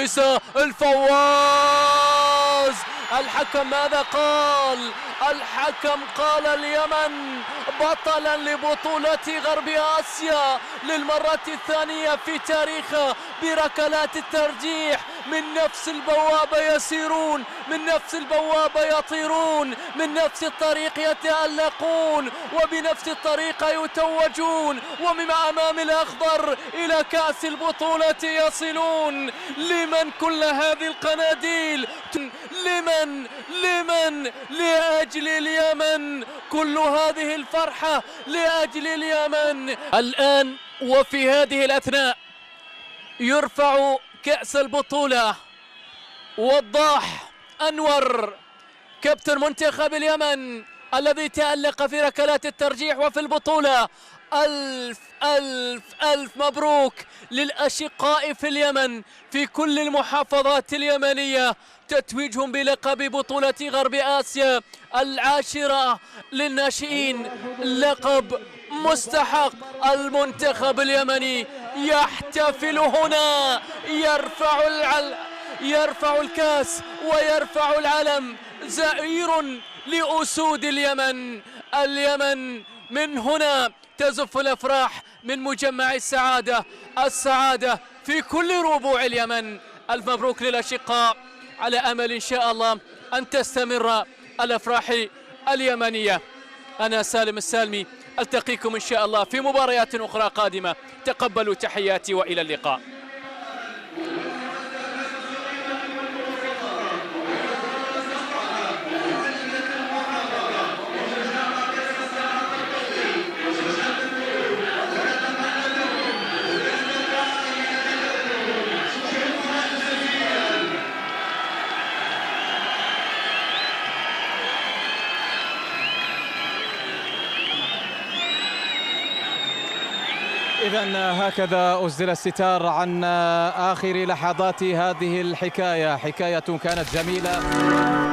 لمس الفواز. الحكم ماذا قال؟ الحكم قال اليمن بطلا لبطولة غرب آسيا للمرة الثانية في تاريخه بركلات الترجيح. من نفس البوابة يسيرون، من نفس البوابة يطيرون، من نفس الطريق يتألقون، وبنفس الطريقة يتوجون، ومن أمام الأخضر إلى كأس البطولة يصلون. لمن كل هذه القناديل؟ لمن لأجل اليمن، كل هذه الفرحة لأجل اليمن. الآن وفي هذه الأثناء يرفع كأس البطولة. وضاح أنور كابتن منتخب اليمن الذي تألق في ركلات الترجيح وفي البطولة. ألف ألف ألف مبروك للأشقاء في اليمن في كل المحافظات اليمنية، تتويجهم بلقب بطولة غرب آسيا العاشرة للناشئين، لقب مستحق. المنتخب اليمني يحتفل هنا، يرفع الكاس ويرفع العلم، زئير لأسود اليمن. اليمن من هنا تزف الأفراح من مجمع السعادة في كل ربوع اليمن. ألف مبروك للأشقاء، على أمل إن شاء الله أن تستمر الأفراح اليمنية. أنا سالم السالمي، ألتقيكم إن شاء الله في مباريات أخرى قادمة. تقبلوا تحياتي وإلى اللقاء. إذن هكذا أسدل الستار عن آخر لحظات هذه الحكاية. حكاية كانت جميلة.